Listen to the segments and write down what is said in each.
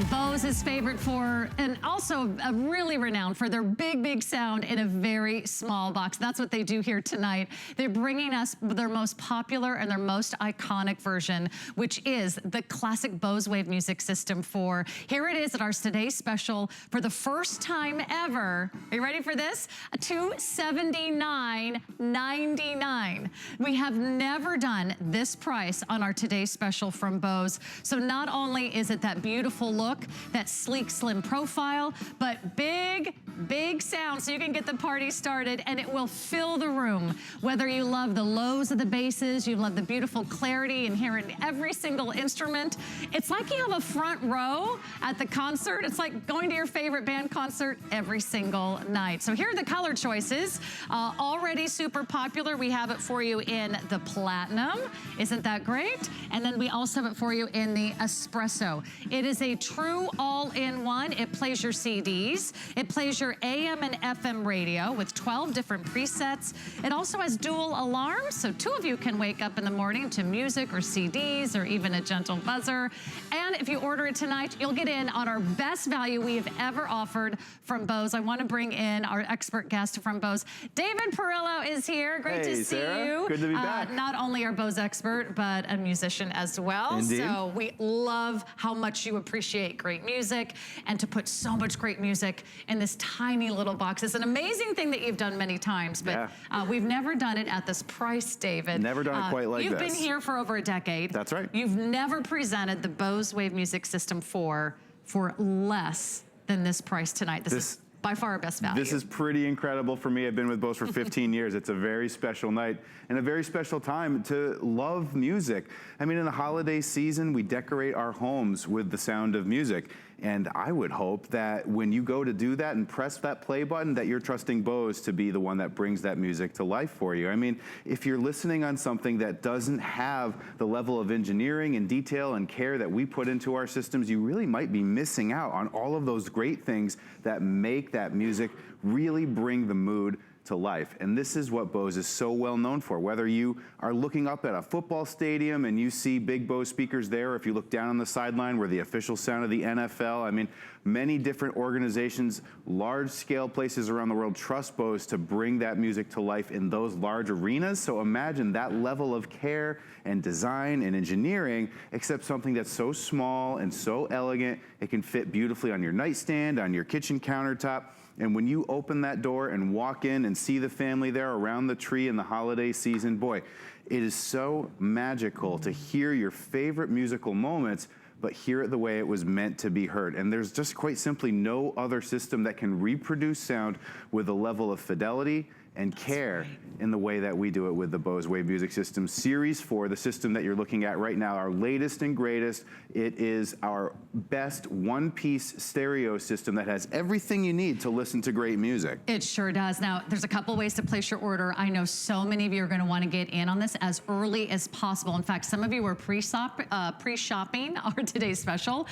Bose is favorite for, and also really renowned for their big, big sound in a very small box. That's what they do here tonight. They're bringing us their most popular and their most iconic version, which is the classic Bose Wave Music System 4. Here it is at our Today Special for the first time ever. Are you ready for this? $279.99. We have never done this price on our Today Special from Bose. So not only is it that beautiful look, that sleek, slim profile, but big, big sound so you can get the party started and it will fill the room. Whether you love the lows of the basses, you love the beautiful clarity and hearing every single instrument. It's like you have a front row at the concert. It's like going to your favorite band concert every single night. So here are the color choices. Already super popular. We have it for you in the platinum. Isn't that great? And then we also have it for you in the espresso. It is a true all-in-one. It plays your CDs. It plays your AM and FM radio with 12 different presets. It also has dual alarms, so two of you can wake up in the morning to music or CDs or even a gentle buzzer. And if you order it tonight, you'll get in on our best value we have ever offered from Bose. I want to bring in our expert guest from Bose. David Perillo is here. Great to see Sarah. you. Good to be back. Not only our Bose expert, but a musician as well. Indeed. So we love how much you appreciate great music and to put so much great music in this tiny little box. It's an amazing thing that you've done many times, but we've never done it at this price, David. Never done it quite like this. You've been here for over a decade. That's right. You've never presented the Bose Wave Music System 4 for less than this price tonight. This is by far our best value. This is pretty incredible for me. I've been with Bose for 15 years. It's a very special night and a very special time to love music. I mean, in the holiday season, we decorate our homes with the sound of music. And I would hope that when you go to do that and press that play button, that you're trusting Bose to be the one that brings that music to life for you. I mean, if you're listening on something that doesn't have the level of engineering and detail and care that we put into our systems, you really might be missing out on all of those great things that make that music really bring the mood to life. And this is what Bose is so well known for. Whether you are looking up at a football stadium and you see big Bose speakers there, or if you look down on the sideline where the official sound of the NFL, I mean, many different organizations, large scale places around the world trust Bose to bring that music to life in those large arenas. So imagine that level of care and design and engineering, except something that's so small and so elegant, it can fit beautifully on your nightstand, on your kitchen countertop. And when you open that door and walk in and see the family there around the tree in the holiday season, boy, it is so magical to hear your favorite musical moments, but hear it the way it was meant to be heard. And there's just quite simply no other system that can reproduce sound with a level of fidelity and care in the way that we do it with the Bose Wave Music System Series 4, the system that you're looking at right now, our latest and greatest. It is our best one-piece stereo system that has everything you need to listen to great music. It sure does. Now, there's a couple ways to place your order. I know so many of you are going to want to get in on this as early as possible. In fact, some of you were pre-shopping our Today's Special.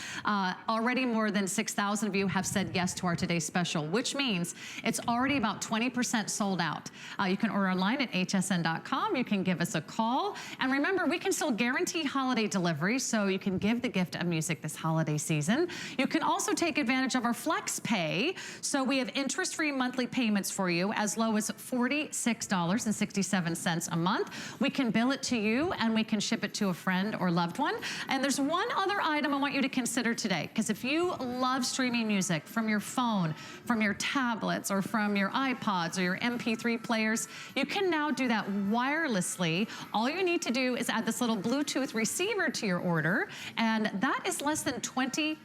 Already more than 6,000 of you have said yes to our Today's Special, which means it's already about 20% sold out. You can order online at hsn.com. You can give us a call. And remember, we can still guarantee holiday delivery, so you can give the gift of music this holiday season. You can also take advantage of our Flex Pay. So we have interest-free monthly payments for you as low as $46.67 a month. We can bill it to you and we can ship it to a friend or loved one. And there's one other item I want you to consider today, because if you love streaming music from your phone, from your tablets, or from your iPods or your MP3 players, you can now do that wirelessly. All you need to do is add this little Bluetooth receiver to your order, and that is less than $25.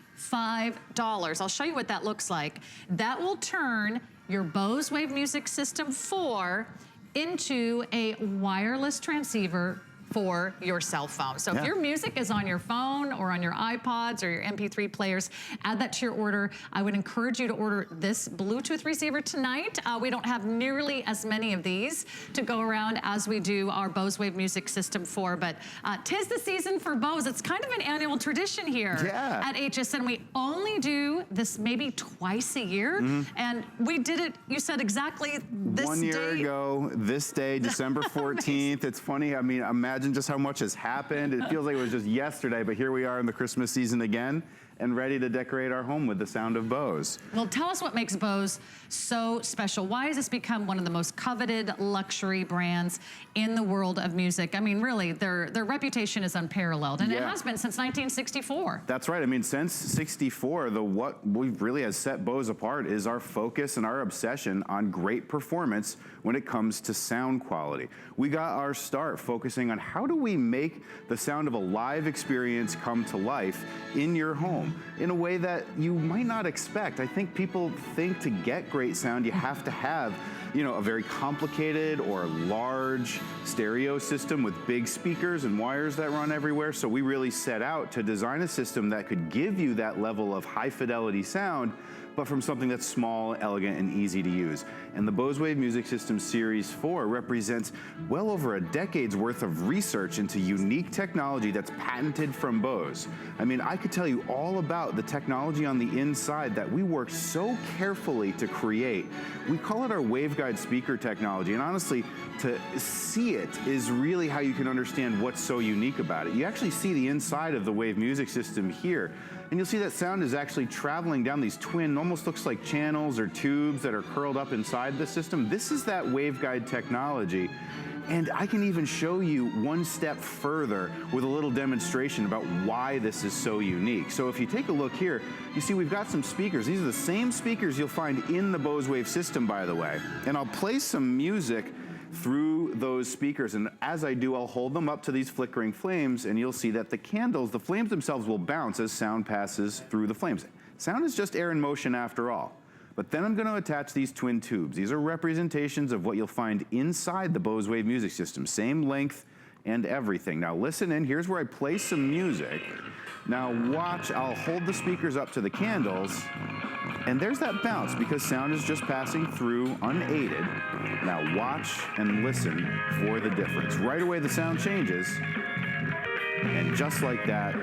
I'll show you what that looks like. That will turn your Bose Wave Music System 4 into a wireless transceiver for your cell phone. So if your music is on your phone or on your iPods or your MP3 players, add that to your order. I would encourage you to order this Bluetooth receiver tonight. We don't have nearly as many of these to go around as we do our Bose Wave Music System 4, but 'tis the season for Bose. It's kind of an annual tradition here at HSN. We only do this maybe twice a year, and we did it, you said exactly this day. 1 year ago, this day, December 14th. It's funny, I mean, imagine just how much has happened. It feels like it was just yesterday, but here we are in the Christmas season again. and ready to decorate our home with the sound of Bose. Well, tell us what makes Bose so special. Why has this become one of the most coveted luxury brands in the world of music? I mean, really, their reputation is unparalleled, and it has been since 1964. That's right. I mean, since 64, what really has set Bose apart is our focus and our obsession on great performance when it comes to sound quality. We got our start focusing on how do we make the sound of a live experience come to life in your home in a way that you might not expect. I think people think to get great sound, you have to have, you know, a very complicated or large stereo system with big speakers and wires that run everywhere. So we really set out to design a system that could give you that level of high fidelity sound, but from something that's small, elegant, and easy to use. And the Bose Wave Music System Series 4 represents well over a decade's worth of research into unique technology that's patented from Bose. I mean, I could tell you all about the technology on the inside that we worked so carefully to create. We call it our waveguide speaker technology, and honestly, to see it is really how you can understand what's so unique about it. You actually see the inside of the Wave Music System here, and you'll see that sound is actually traveling down these twin, almost looks like channels or tubes that are curled up inside the system. This is that waveguide technology. And I can even show you one step further with a little demonstration about why this is so unique. So if you take a look here, you see we've got some speakers. These are the same speakers you'll find in the Bose Wave system, by the way. And I'll play some music through those speakers, and as I do, I'll hold them up to these flickering flames, and you'll see that the candles, the flames themselves will bounce as sound passes through the flames. Sound is just air in motion after all. But then I'm going to attach these twin tubes. These are representations of what you'll find inside the Bose Wave Music System, same length and everything. Now listen in, here's where I play some music. Now watch, I'll hold the speakers up to the candles, and there's that bounce because sound is just passing through unaided. Now watch and listen for the difference. Right away the sound changes, and just like that,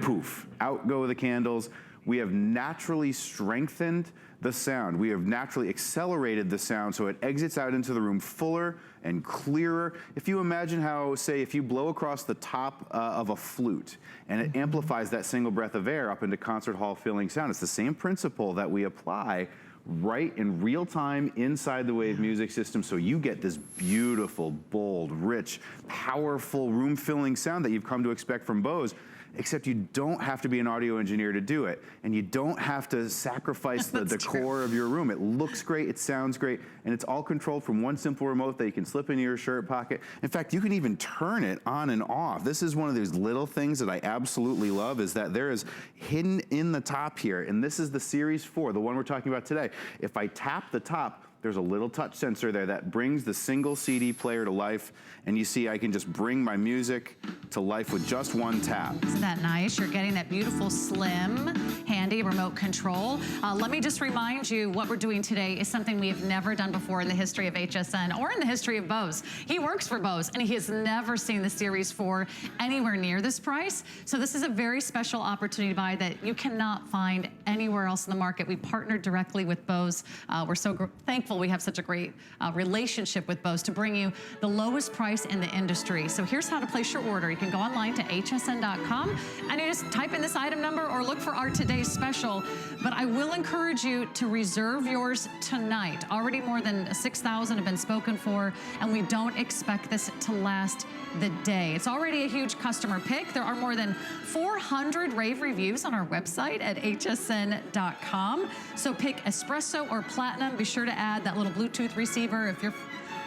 poof, out go the candles. We have naturally strengthened the sound. We have naturally accelerated the sound so it exits out into the room fuller and clearer. If you imagine how, say, if you blow across the top of a flute and it amplifies that single breath of air up into concert hall filling sound, it's the same principle that we apply right in real time inside the Wave Music System, so you get this beautiful, bold, rich, powerful room filling sound that you've come to expect from Bose. Except you don't have to be an audio engineer to do it, and you don't have to sacrifice the decor of your room. It looks great, it sounds great, and it's all controlled from one simple remote that you can slip into your shirt pocket. In fact, you can even turn it on and off. This is one of those little things that I absolutely love, is that there is hidden in the top here, and this is the Series 4, the one we're talking about today. If I tap the top, there's a little touch sensor there that brings the single CD player to life, and you see I can just bring my music to life with just one tap. Isn't that nice? You're getting that beautiful, slim, handy remote control. Let me just remind you, what we're doing today is something we have never done before in the history of HSN or in the history of Bose. He works for Bose, and he has never seen the Series 4 anywhere near this price. So this is a very special opportunity to buy that you cannot find anywhere else in the market. We partnered directly with Bose. We're so thankful we have such a great relationship with Bose to bring you the lowest price in the industry. So here's how to place your order. You can go online to hsn.com and you just type in this item number or look for our today's special. But I will encourage you to reserve yours tonight. Already more than 6,000 have been spoken for, and we don't expect this to last the day. It's already a huge customer pick. There are more than 400 rave reviews on our website at hsn.com. So pick espresso or platinum. Be sure to add that little Bluetooth receiver if your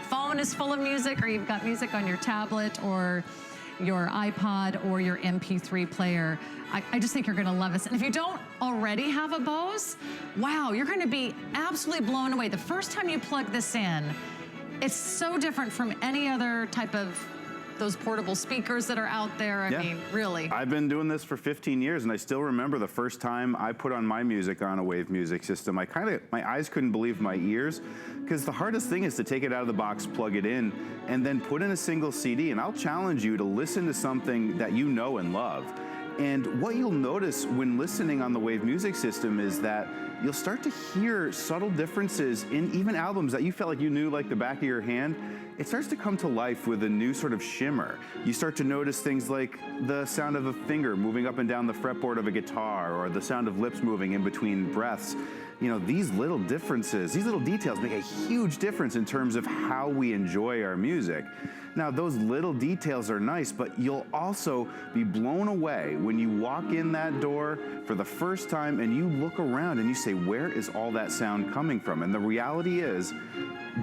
phone is full of music or you've got music on your tablet or your iPod or your MP3 player. I just think you're gonna love this. And if you don't already have a Bose, wow, you're gonna be absolutely blown away. The first time you plug this in, it's so different from any other type of those portable speakers that are out there. I mean, really. I've been doing this for 15 years, and I still remember the first time I put on my music on a Wave Music System. My eyes couldn't believe my ears, because the hardest thing is to take it out of the box, plug it in, and then put in a single CD. And I'll challenge you to listen to something that you know and love, And what you'll notice when listening on the Wave Music System is that you'll start to hear subtle differences in even albums that you felt like you knew like the back of your hand. It starts to come to life with a new sort of shimmer. You start to notice things like the sound of a finger moving up and down the fretboard of a guitar, or the sound of lips moving in between breaths. You know, these little differences, these little details make a huge difference in terms of how we enjoy our music. Now, those little details are nice, but you'll also be blown away when you walk in that door for the first time and you look around and you say, where is all that sound coming from? And the reality is,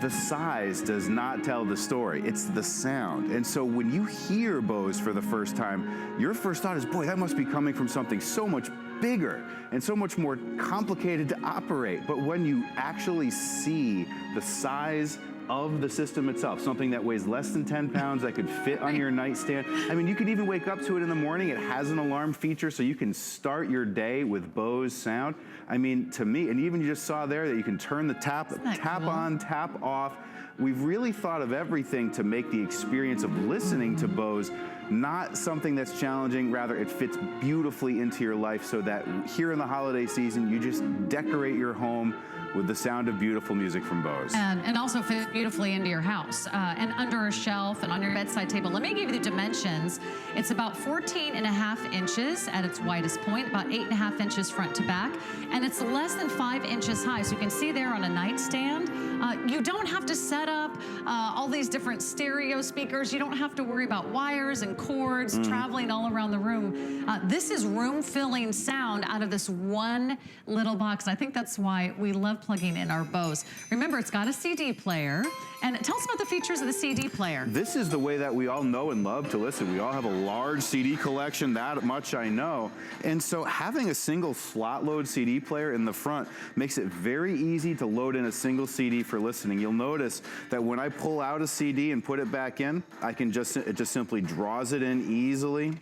the size does not tell the story, it's the sound. And so when you hear Bose for the first time, your first thought is, boy, that must be coming from something so much bigger and so much more complicated to operate. But when you actually see the size of the system itself, something that weighs less than 10 pounds that could fit on your nightstand. I mean, you could even wake up to it in the morning. It has an alarm feature so you can start your day with Bose sound. I mean, to me, and even you just saw there that you can turn the tap on, tap off. We've really thought of everything to make the experience of listening to Bose not something that's challenging, rather it fits beautifully into your life so that here in the holiday season, you just decorate your home with the sound of beautiful music from Bose. And also fits beautifully into your house and under a shelf and on your bedside table. Let me give you the dimensions. It's about 14.5 inches at its widest point, about 8.5 inches front to back, and it's less than 5 inches high. So you can see there on a nightstand. You don't have to set up all these different stereo speakers. You don't have to worry about wires and cords traveling all around the room. This is room-filling sound out of this one little box. I think that's why we love plugging in our Bose. Remember, it's got a CD player. And tell us about the features of the CD player. This is the way that we all know and love to listen. We all have a large CD collection, that much I know. And so having a single slot load CD player in the front makes it very easy to load in a single CD for listening. You'll notice that when I pull out a CD and put it back in, it just simply draws it in easily.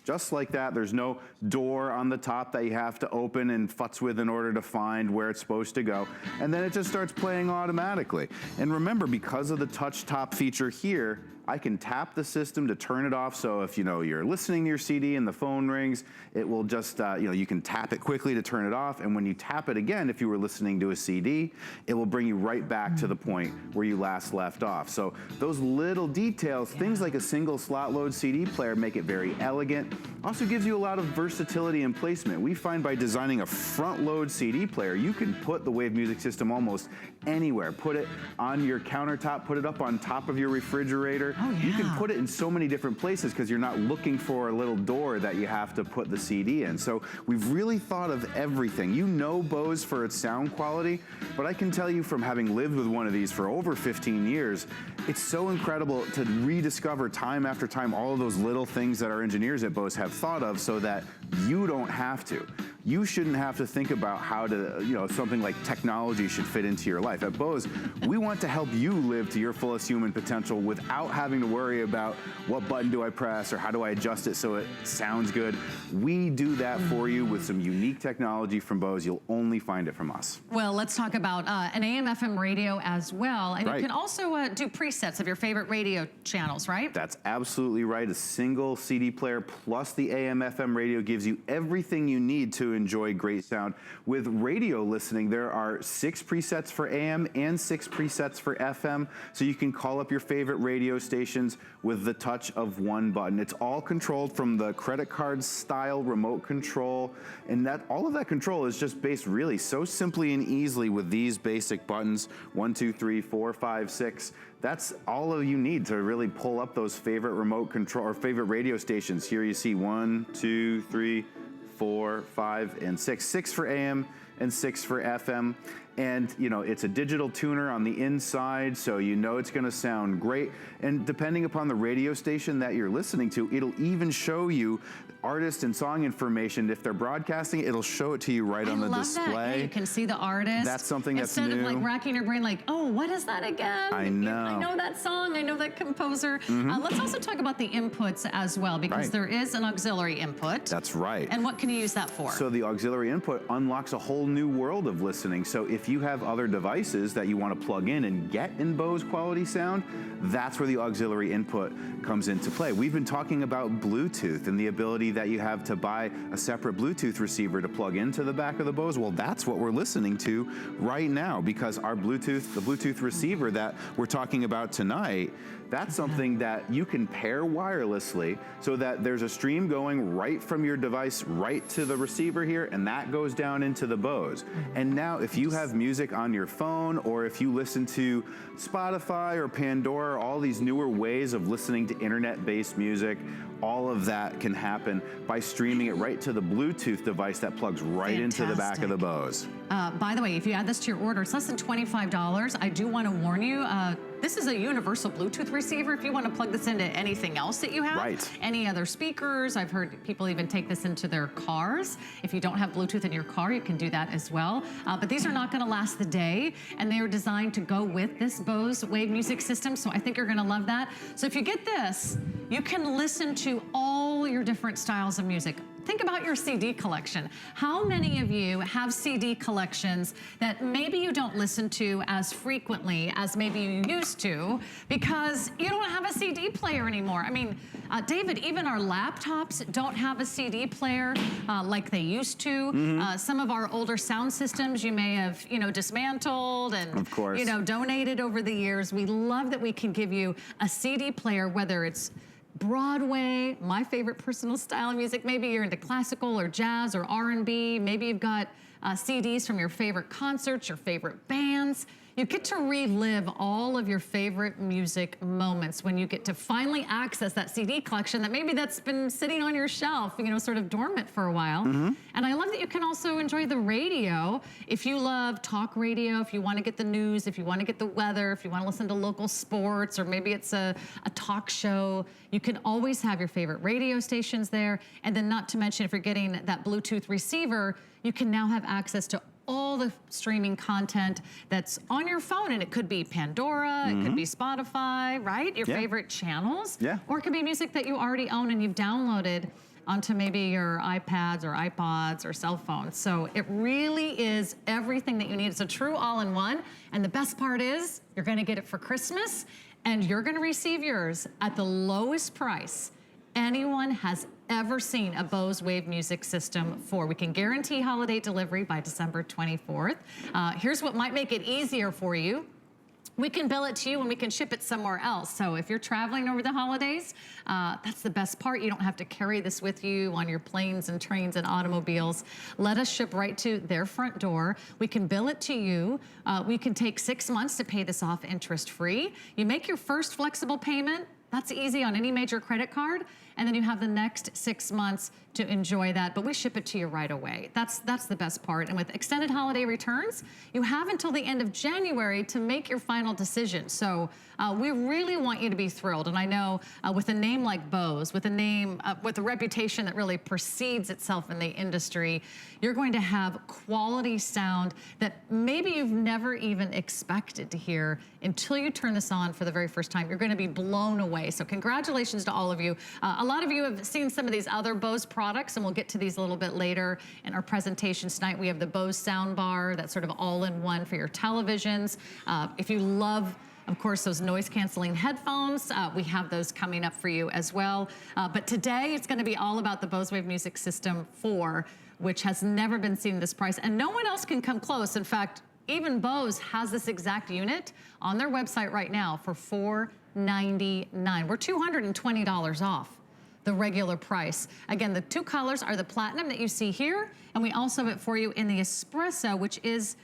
Just like that. There's no door on the top that you have to open and futz with in order to find where it's supposed to go. And then it just starts playing automatically. And remember, because of the touch top feature here, I can tap the system to turn it off. So if you're listening to your CD and the phone rings, it will just, you can tap it quickly to turn it off. And when you tap it again, if you were listening to a CD, it will bring you right back to the point where you last left off. So those little details, things like a single slot load CD player make it very elegant. Also gives you a lot of versatility and placement. We find by designing a front load CD player, you can put the Wave Music System almost anywhere. Put it on your countertop, put it up on top of your refrigerator. Oh, yeah. You can put it in so many different places because you're not looking for a little door that you have to put the CD in. So we've really thought of everything. You know Bose for its sound quality, but I can tell you from having lived with one of these for over 15 years, it's so incredible to rediscover time after time all of those little things that our engineers at Bose have thought of so that you don't have to. You shouldn't have to think about how to, something like technology should fit into your life. At Bose, we want to help you live to your fullest human potential without having to worry about what button do I press or how do I adjust it so it sounds good. We do that for you with some unique technology from Bose. You'll only find it from us. Well, let's talk about an AM/FM radio as well. And you can also do presets of your favorite radio channels, right? That's absolutely right. A single CD player plus the AM/FM radio gives you everything you need to enjoy great sound. With radio listening, there are 6 presets for AM and 6 presets for FM, so you can call up your favorite radio stations with the touch of one button. It's all controlled from the credit card style remote control, and all of that control is just based really so simply and easily with these basic buttons, 1, 2, 3, 4, 5, 6. That's all you need to really pull up those favorite remote control or favorite radio stations. Here you see 1, 2, 3, 4, 5, and 6. 6 for AM and 6 for FM. And it's a digital tuner on the inside, so it's gonna sound great. And depending upon the radio station that you're listening to, it'll even show you artist and song information. If they're broadcasting, it'll show it to you right on the display. That. Yeah, you can see the artist. That's something that's new. Instead of like racking your brain like, oh, what is that again? I know. I know that song, I know that composer. Let's also talk about the inputs as well, because there is an auxiliary input. That's right. And what can you use that for? So the auxiliary input unlocks a whole new world of listening. So if if you have other devices that you want to plug in and get in Bose quality sound, that's where the auxiliary input comes into play. We've been talking about Bluetooth and the ability that you have to buy a separate Bluetooth receiver to plug into the back of the Bose. Well, that's what we're listening to right now, because our Bluetooth, the Bluetooth receiver that we're talking about tonight, that's something that you can pair wirelessly so that there's a stream going right from your device right to the receiver here, and that goes down into the Bose. And now if you have music on your phone, or if you listen to Spotify or Pandora, all these newer ways of listening to internet-based music, all of that can happen by streaming it right to the Bluetooth device that plugs right into the back of the Bose. By the way, if you add this to your order, it's less than $25. I do want to warn you, this is a universal Bluetooth receiver. If you want to plug this into anything else that you have, any other speakers, I've heard people even take this into their cars. If you don't have Bluetooth in your car, you can do that as well. But these are not going to last the day, and they are designed to go with this Bose Wave music system, so I think you're going to love that. So if you get this, you can listen to all your different styles of music. Think about your CD collection. How many of you have CD collections that maybe you don't listen to as frequently as maybe you used to because you don't have a CD player anymore? I mean, David, even our laptops don't have a CD player like they used to. Some of our older sound systems you may have, dismantled and, of course, donated over the years. We love that we can give you a CD player, whether it's Broadway, my favorite personal style of music. Maybe you're into classical or jazz or R&B. Maybe you've got CDs from your favorite concerts, your favorite bands. You get to relive all of your favorite music moments when you get to finally access that CD collection that maybe that's been sitting on your shelf, sort of dormant for a while. And I love that you can also enjoy the radio. If you love talk radio, if you want to get the news, if you want to get the weather, if you want to listen to local sports, or maybe it's a talk show, you can always have your favorite radio stations there. And then not to mention, if you're getting that Bluetooth receiver, you can now have access to all the streaming content that's on your phone, and it could be Pandora, it could be Spotify, right? Your favorite channels, or it could be music that you already own and you've downloaded onto maybe your iPads or iPods or cell phones. So it really is everything that you need. It's a true all-in-one, and the best part is you're gonna get it for Christmas, and you're gonna receive yours at the lowest price anyone has ever seen a Bose Wave music system for. We can guarantee holiday delivery by December 24th. Here's what might make it easier for you. We can bill it to you and we can ship it somewhere else. So if you're traveling over the holidays, that's the best part. You don't have to carry this with you on your planes and trains and automobiles. Let us ship right to their front door. We can bill it to you. We can take 6 months to pay this off interest-free. You make your first flexible payment. That's easy on any major credit card. And then you have the next 6 months to enjoy that, but we ship it to you right away. That's the best part. And with extended holiday returns, you have until the end of January to make your final decision. So we really want you to be thrilled. And I know with a name like Bose, with a name, with a reputation that really precedes itself in the industry, you're going to have quality sound that maybe you've never even expected to hear until you turn this on for the very first time. You're going to be blown away. So congratulations to all of you. A lot of you have seen some of these other Bose products, and we'll get to these a little bit later in our presentation tonight. We have the Bose soundbar, that's sort of all-in-one for your televisions. If you love, of course, those noise-canceling headphones, we have those coming up for you as well. But today, it's going to be all about the Bose Wave Music System 4, which has never been seen at this price, and no one else can come close. In fact, even Bose has this exact unit on their website right now for $499. We're $220 off the regular price. Again, the two colors are the platinum that you see here, and we also have it for you in the espresso, which is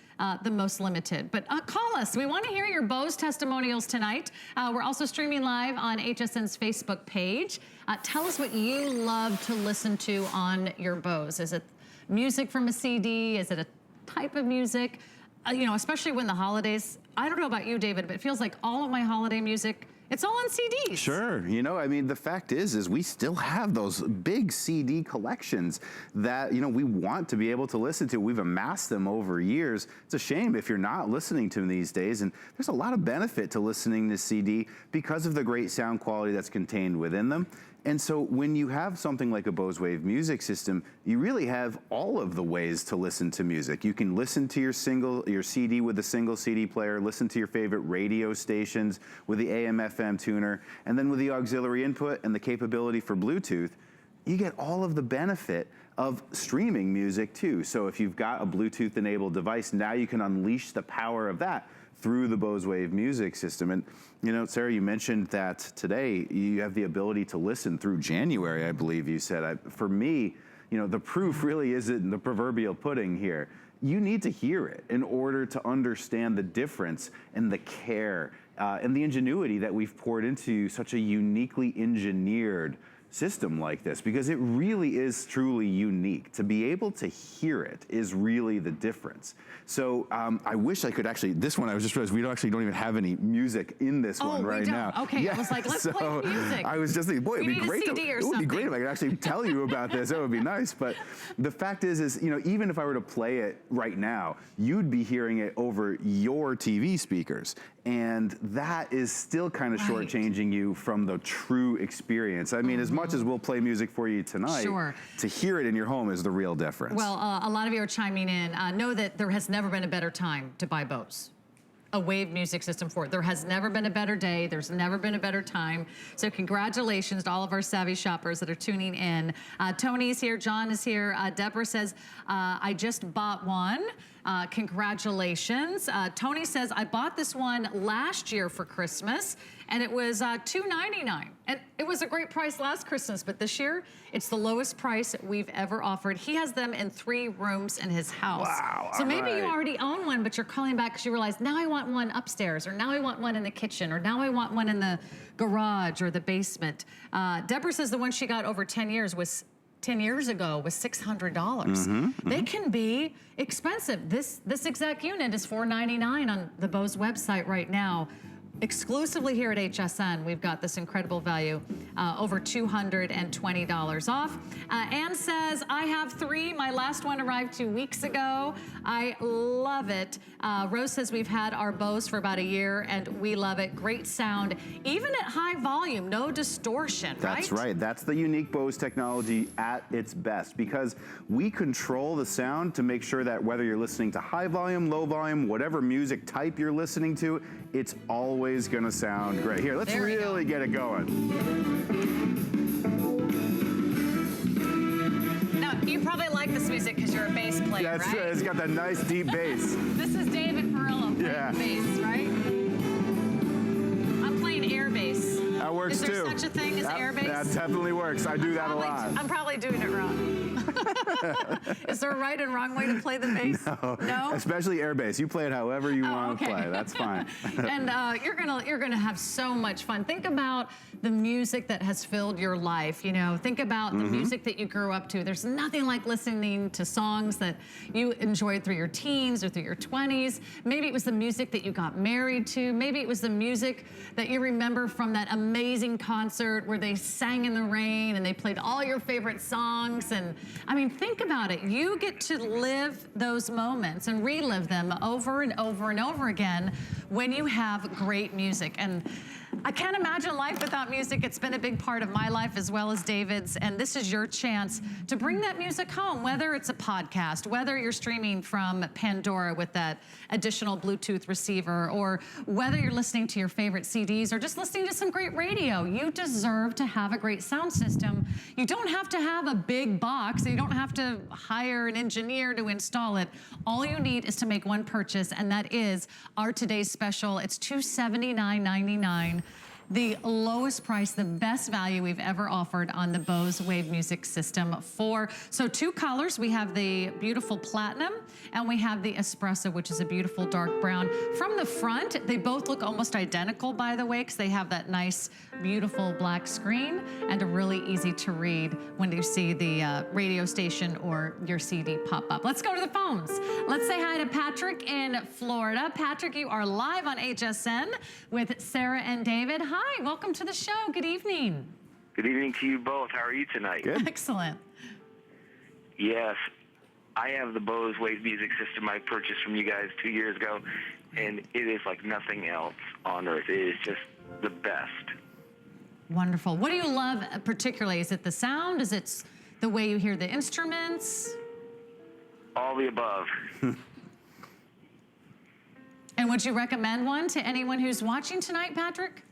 the most limited. But call us. We want to hear your Bose testimonials tonight. We're also streaming live on HSN's Facebook page. Tell us what you love to listen to on your Bose. Is it music from a CD? Is it a type of music? Especially when the holidays, I don't know about you, David, but it feels like all of my holiday music, it's all on CDs. Sure. The fact is we still have those big CD collections that, we want to be able to listen to. We've amassed them over years. It's a shame if you're not listening to them these days. And there's a lot of benefit to listening to CD because of the great sound quality that's contained within them. And so when you have something like a Bose Wave music system, you really have all of the ways to listen to music. You can listen to your CD with a single CD player, listen to your favorite radio stations with the AM/FM tuner, and then with the auxiliary input and the capability for Bluetooth, you get all of the benefit of streaming music too. So if you've got a Bluetooth enabled device, now you can unleash the power of that through the Bose Wave music system. And you know, Sarah, you mentioned that today you have the ability to listen through January, I believe you said. For me, you know, the proof really isn't in the proverbial pudding here. You need to hear it in order to understand the difference and the care and the ingenuity that we've poured into such a uniquely engineered system like this, because it really is truly unique. To be able to hear it is really the difference. So I wish I could actually, this one I was just realized we actually don't even have any music in this one right now. Okay, yeah. I was like, let's play music. I was just thinking, boy, it'd be great if I could actually tell you about this. That would be nice. But the fact is, you know, even if I were to play it right now, you'd be hearing it over your TV speakers. And that is still kind of shortchanging you from the true experience. I mean, as much as we'll play music for you tonight, to hear it in your home is the real difference. Well, a lot of you are chiming in. Know that there has never been a better time to buy Bose. A Wave music system for it. There has never been a better day. There's never been a better time. So congratulations to all of our savvy shoppers that are tuning in. Tony's here, John is here. Deborah says, I just bought one. Congratulations. Tony says, I bought this one last year for Christmas and it was $2.99. And it was a great price last Christmas, but this year, it's the lowest price we've ever offered. He has them in 3 rooms in his house. Wow, so maybe you already own one, but you're calling back because you realize, now I want one upstairs, or now I want one in the kitchen, or now I want one in the garage or the basement. Deborah says the one she got over 10 years ago was $600. They can be expensive. This exact unit is $499 on the Bose website right now. Exclusively here at HSN, we've got this incredible value, over $220 off. Ann says, I have 3. My last one arrived 2 weeks ago. I love it. Rose says, we've had our Bose for about a year and we love it. Great sound, even at high volume, no distortion, right? That's right. That's the unique Bose technology at its best, because we control the sound to make sure that whether you're listening to high volume, low volume, whatever music type you're listening to, it's always going to sound great. Here, let's really get it going. Now, you probably like this music because you're a bass player, That's right? It's got that nice deep bass. This is David Perillo playing bass, right? I'm playing air bass. That works too. Is there such a thing as air bass? That definitely works. I do that a lot. I'm probably doing it wrong. Is there a right and wrong way to play the bass? No? Especially air bass. You play it however you want to play. That's fine. And you're gonna have so much fun. Think about the music that has filled your life. You know, think about the music that you grew up to. There's nothing like listening to songs that you enjoyed through your teens or through your 20s. Maybe it was the music that you got married to. Maybe it was the music that you remember from that amazing concert where they sang in the rain and they played all your favorite songs. And I mean, think about it. You get to live those moments and relive them over and over and over again when you have great music. And I can't imagine life without music. It's been a big part of my life as well as David's, and this is your chance to bring that music home, whether it's a podcast, whether you're streaming from Pandora with that additional Bluetooth receiver, or whether you're listening to your favorite CDs or just listening to some great radio. You deserve to have a great sound system. You don't have to have a big box. You don't have to hire an engineer to install it. All you need is to make one purchase, and that is our today's special. It's $279.99. The lowest price, the best value we've ever offered on the Bose Wave music system. So 2 colors. We have the beautiful platinum and we have the espresso, which is a beautiful dark brown. From the front, they both look almost identical, by the way, because they have that nice, beautiful black screen and are really easy to read when you see the radio station or your CD pop up. Let's go to the phones. Let's say hi to Patrick in Florida. Patrick, you are live on HSN with Sarah and David. Hi, welcome to the show. Good evening. Good evening to you both. How are you tonight? Good. Excellent. Yes, I have the Bose Wave music system I purchased from you guys 2 years ago, and it is like nothing else on earth. It is just the best. Wonderful. What do you love particularly? Is it the sound? Is it the way you hear the instruments? All the above. And would you recommend one to anyone who's watching tonight, Patrick?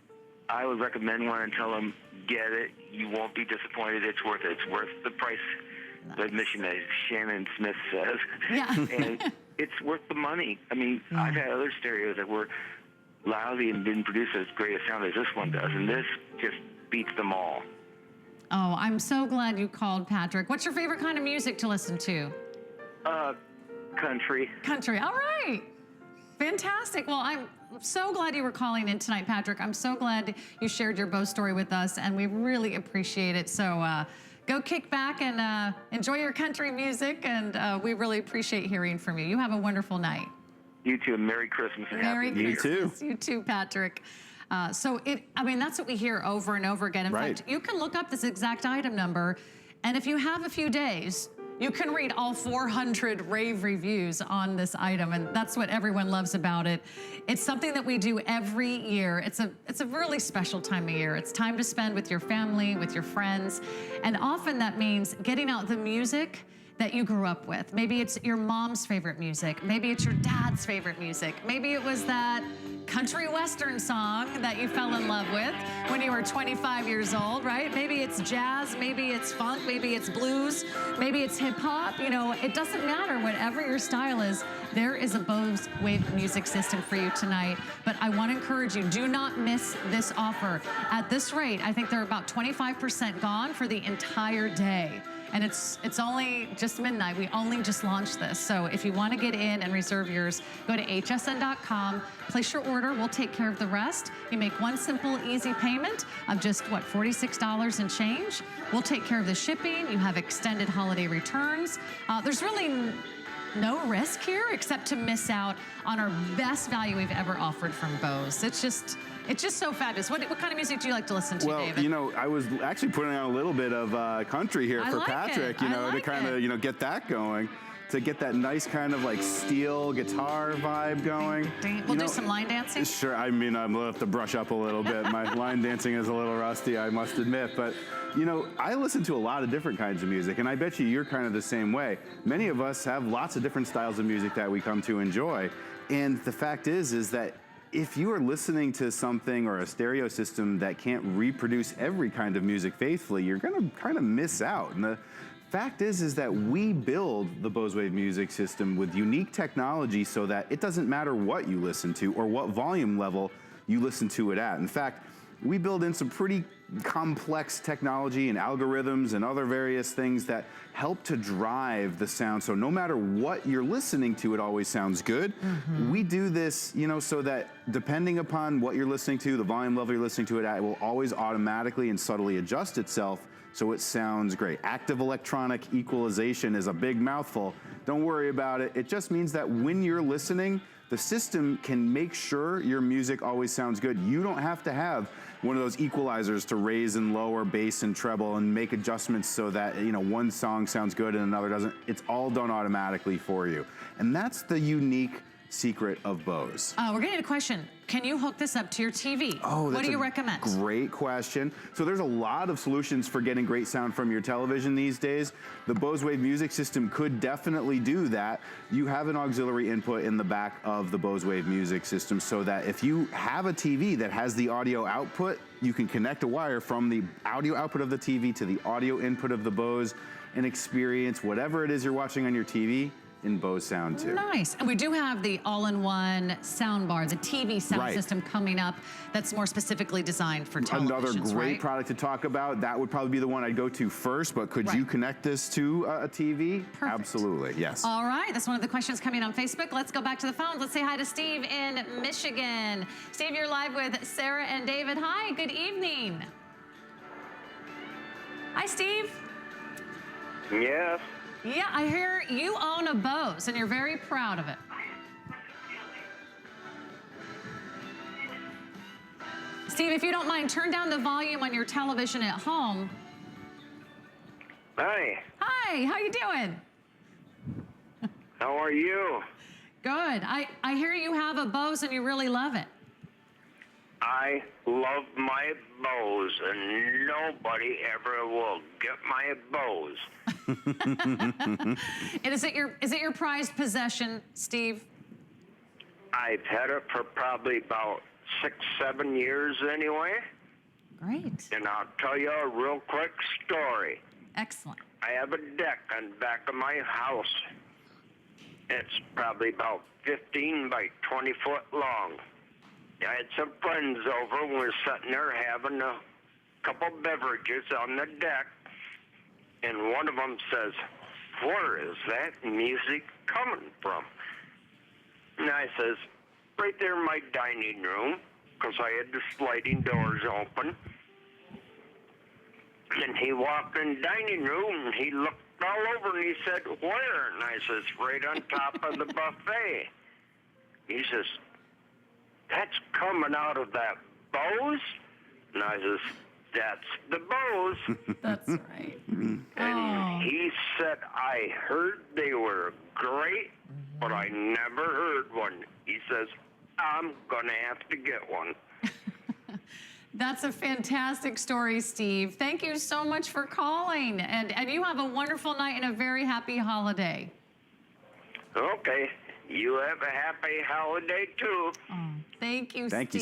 I would recommend one and tell them, get it. You won't be disappointed. It's worth it. It's worth the price. The admission, as Shannon Smith says. Yeah. And it's worth the money. I mean, I've had other stereos that were lousy and didn't produce as great a sound as this one does, and this just beats them all. Oh, I'm so glad you called, Patrick. What's your favorite kind of music to listen to? Country. Country. All right. Fantastic. Well, I'm so glad you were calling in tonight, Patrick. I'm so glad you shared your Bose story with us, and we really appreciate it. So go kick back and enjoy your country music, and we really appreciate hearing from you. You have a wonderful night. You too, and Merry Christmas and Happy New Year. You too. You too, Patrick. I mean, that's what we hear over and over again. In fact, you can look up this exact item number, and if you have a few days, you can read all 400 rave reviews on this item, and that's what everyone loves about it. It's something that we do every year. It's a really special time of year. It's time to spend with your family, with your friends, and often that means getting out the music that you grew up with. Maybe it's your mom's favorite music. Maybe it's your dad's favorite music. Maybe it was that country western song that you fell in love with when you were 25 years old, right? Maybe it's jazz, maybe it's funk, maybe it's blues, maybe it's hip hop. You know, it doesn't matter. Whatever your style is, there is a Bose Wave music system for you tonight. But I want to encourage you, do not miss this offer. At this rate, I think they're about 25% gone for the entire day. And it's only just midnight. We only just launched this. So if you want to get in and reserve yours, go to hsn.com, place your order. We'll take care of the rest. You make one simple, easy payment of just, what, $46 and change. We'll take care of the shipping. You have extended holiday returns. There's really no risk here except to miss out on our best value we've ever offered from Bose. It's just so fabulous. What kind of music do you like to listen to, David? Well, you know, I was actually putting on a little bit of country here for Patrick, you know, to kind of, you know, get that going, to get that nice kind of like steel guitar vibe going. We'll do some line dancing? Sure. I mean, I'm going to have to brush up a little bit. My line dancing is a little rusty, I must admit. But, you know, I listen to a lot of different kinds of music, and I bet you're kind of the same way. Many of us have lots of different styles of music that we come to enjoy. And the fact is that if you are listening to something or a stereo system that can't reproduce every kind of music faithfully, you're going to kind of miss out. And the fact is that we build the Bose Wave music system with unique technology so that it doesn't matter what you listen to or what volume level you listen to it at. In fact, we build in some pretty complex technology and algorithms and other various things that help to drive the sound. So no matter what you're listening to, it always sounds good. We do this, you know, so that depending upon what you're listening to, the volume level you're listening to it at, it will always automatically and subtly adjust itself so it sounds great. Active electronic equalization is a big mouthful. Don't worry about it. It just means that when you're listening, the system can make sure your music always sounds good. You don't have to have one of those equalizers to raise and lower bass and treble and make adjustments so that, you know, one song sounds good and another doesn't. It's all done automatically for you. And that's the unique secret of Bose. We're getting a question. Can you hook this up to your TV? Oh, that's what do you recommend? Great question. So there's a lot of solutions for getting great sound from your television these days. The Bose Wave music system could definitely do that. You have an auxiliary input in the back of the Bose Wave music system so that if you have a TV that has the audio output, you can connect a wire from the audio output of the TV to the audio input of the Bose and experience whatever it is you're watching on your TV in Bose sound too. Nice. And we do have the all-in-one sound bar, the TV sound system coming up that's more specifically designed for televisions. Another great product to talk about. That would probably be the one I'd go to first, but could you connect this to a TV? Perfect. Absolutely, yes. All right, that's one of the questions coming on Facebook. Let's go back to the phones. Let's say hi to Steve in Michigan. Steve, you're live with Sarah and David. Hi, good evening. Hi, Steve. Yes. Yeah, I hear you own a Bose, and you're very proud of it. Steve, if you don't mind, turn down the volume on your television at home. Hi. Hi, how you doing? How are you? Good. I hear you have a Bose and you really love it. I love my Bose, and nobody ever will get my Bose. And is it your prized possession, Steve? I've had it for probably about 6, 7 years anyway. Great. And I'll tell you a real quick story. Excellent. I have a deck on the back of my house. It's probably about 15 by 20 foot long. I had some friends over, and we were sitting there having a couple beverages on the deck, and one of them says, "Where is that music coming from?" And I says, "Right there in my dining room," because I had the sliding doors open. And he walked in the dining room, and he looked all over, and he said, "Where?" And I says, "Right on top of the buffet." He says, "That's coming out of that Bose?" And I says, "That's the Bose." That's right. And he said, "I heard they were great, but I never heard one." He says, "I'm going to have to get one." That's a fantastic story, Steve. Thank you so much for calling. And you have a wonderful night and a very happy holiday. Okay. You have a happy holiday, too. Oh, thank you, Steve. Thank you,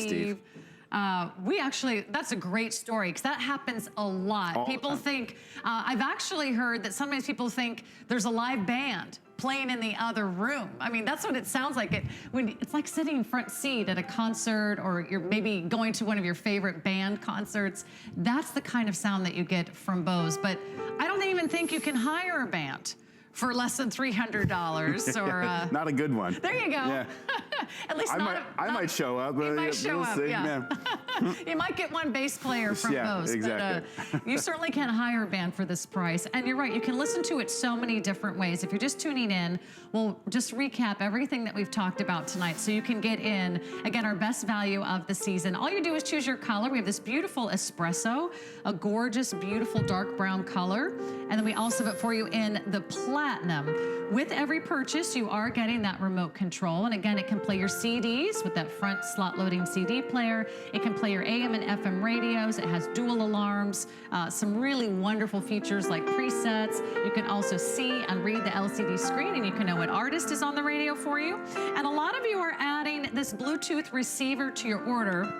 Steve. That's a great story because that happens a lot. People think, I've actually heard that sometimes people think there's a live band playing in the other room. I mean, that's what it sounds like. It's like sitting in front seat at a concert, or you're maybe going to one of your favorite band concerts. That's the kind of sound that you get from Bose. But I don't even think you can hire a band for less than $300 or not a good one. There you go. Yeah. At least I might show up. You might show up, see. yeah. You might get one bass player from Bose. Exactly. But you certainly can't hire a band for this price. And you're right, you can listen to it so many different ways. If you're just tuning in, we'll just recap everything that we've talked about tonight so you can get in, again, our best value of the season. All you do is choose your color. We have this beautiful espresso, a gorgeous, beautiful dark brown color. And then we also have it for you in the platinum. With every purchase, you are getting that remote control. And again, it can play your CDs with that front slot loading CD player. It can play your AM and FM radios. It has dual alarms, some really wonderful features like presets. You can also see and read the LCD screen, and you can know what artist is on the radio for you. And a lot of you are adding this Bluetooth receiver to your order.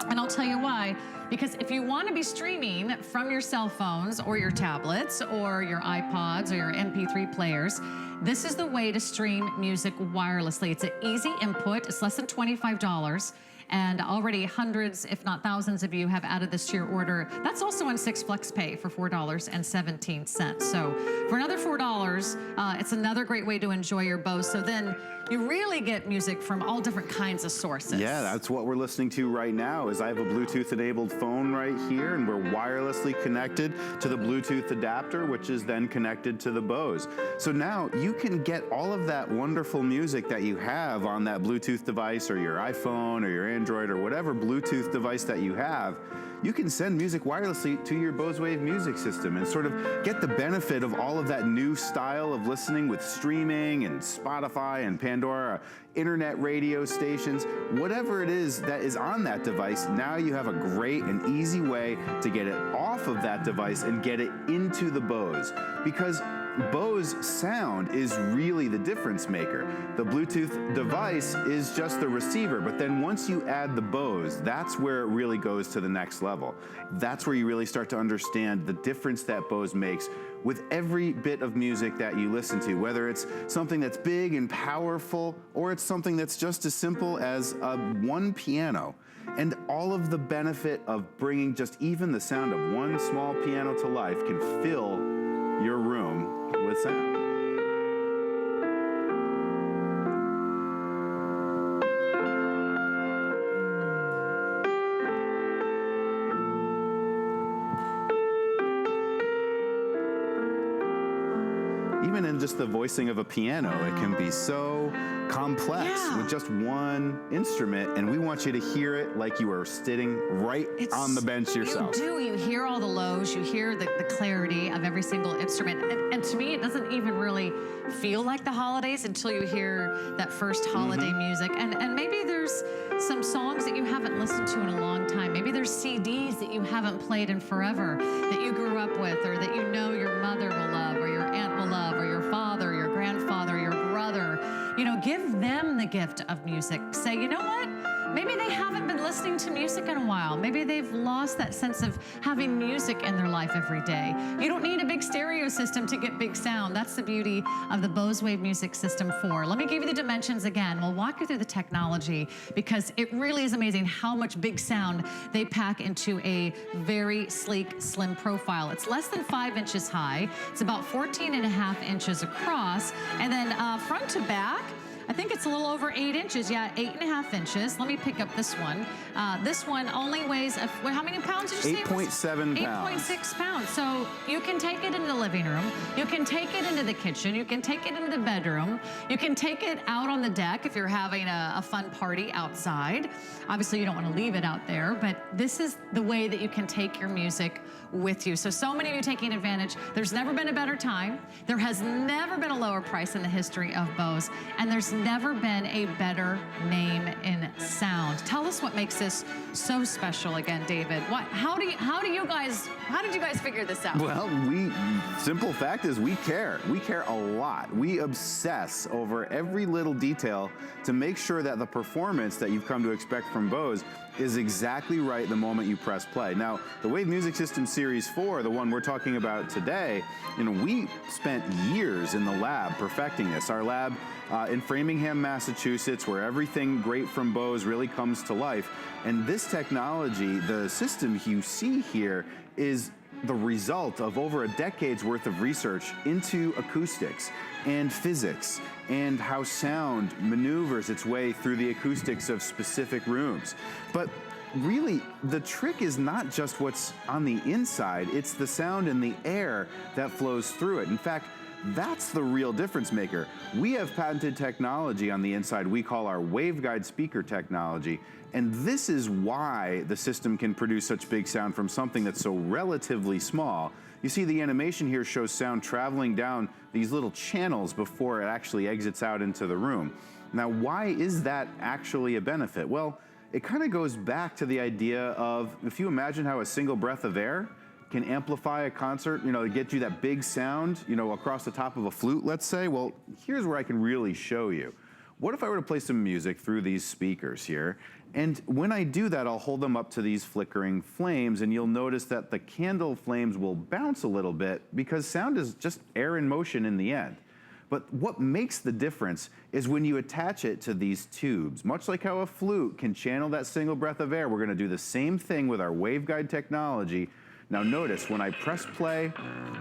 And I'll tell you why. Because if you want to be streaming from your cell phones or your tablets or your iPods or your MP3 players, this is the way to stream music wirelessly. It's an easy input. It's less than $25. And already hundreds, if not thousands of you have added this to your order. That's also on 6 Flex Pay for $4.17. So for another $4, it's another great way to enjoy your Bose. So then you really get music from all different kinds of sources. Yeah, that's what we're listening to right now. Is I have a Bluetooth-enabled phone right here, and we're wirelessly connected to the Bluetooth adapter, which is then connected to the Bose. So now you can get all of that wonderful music that you have on that Bluetooth device, or your iPhone, or your Android, or whatever Bluetooth device that you have. You can send music wirelessly to your Bose Wave music system and sort of get the benefit of all of that new style of listening with streaming and Spotify and Pandora, internet radio stations, whatever it is that is on that device. Now you have a great and easy way to get it off of that device and get it into the Bose, because Bose sound is really the difference maker. The Bluetooth device is just the receiver, but then once you add the Bose, that's where it really goes to the next level. That's where you really start to understand the difference that Bose makes with every bit of music that you listen to, whether it's something that's big and powerful, or it's something that's just as simple as one piano. And all of the benefit of bringing just even the sound of one small piano to life can fill your room with sound. Even in just the voicing of a piano, it can be so complex with just one instrument, and we want you to hear it like you are sitting right on the bench yourself. You do. You hear all the lows. You hear the clarity of every single instrument. And to me, it doesn't even really feel like the holidays until you hear that first holiday music. And maybe there's some songs that you haven't listened to in a long there's CDs that you haven't played in forever, that you grew up with, or that you know your mother will love, or your aunt will love, or your father, your grandfather, your brother. You know, give them the gift of music. Say, you know what? Maybe they haven't been listening to music in a while. Maybe they've lost that sense of having music in their life every day. You don't need a big stereo system to get big sound. That's the beauty of the Bose Wave Music System 4. Let me give you the dimensions again. We'll walk you through the technology because it really is amazing how much big sound they pack into a very sleek, slim profile. It's less than 5 inches high. It's about 14.5 inches across. And then front to back, I think it's a little over 8 inches. Yeah, 8.5 inches. Let me pick up this one. This one only weighs, how many pounds did you say? 8.7 pounds. 8.6 pounds. So you can take it into the living room. You can take it into the kitchen. You can take it into the bedroom. You can take it out on the deck if you're having a fun party outside. Obviously, you don't want to leave it out there, but this is the way that you can take your music with you. So many of you taking advantage. There's never been a better time. There has never been a lower price in the history of Bose, and there's never been a better name in sound. Tell us what makes this so special again, David. How did you guys figure this out? Well, simple fact is we care. We care a lot. We obsess over every little detail to make sure that the performance that you've come to expect from Bose is exactly right the moment you press play. Now, the Wave Music System Series 4, the one we're talking about today, we spent years in the lab perfecting this. Our lab in Framingham, Massachusetts, where everything great from Bose really comes to life. And this technology, the system you see here, is the result of over a decade's worth of research into acoustics and physics and how sound maneuvers its way through the acoustics of specific rooms. But really, the trick is not just what's on the inside, it's the sound in the air that flows through it. In fact, that's the real difference maker. We have patented technology on the inside we call our waveguide speaker technology, and this is why the system can produce such big sound from something that's so relatively small. You see the animation here shows sound traveling down these little channels before it actually exits out into the room. Now, why is that actually a benefit? Well, it kind of goes back to the idea of, if you imagine how a single breath of air can amplify a concert, to get you that big sound, across the top of a flute, let's say. Well, here's where I can really show you. What if I were to play some music through these speakers here? And when I do that, I'll hold them up to these flickering flames, and you'll notice that the candle flames will bounce a little bit because sound is just air in motion in the end. But what makes the difference is when you attach it to these tubes. Much like how a flute can channel that single breath of air, we're gonna do the same thing with our waveguide technology. Now notice, when I press play,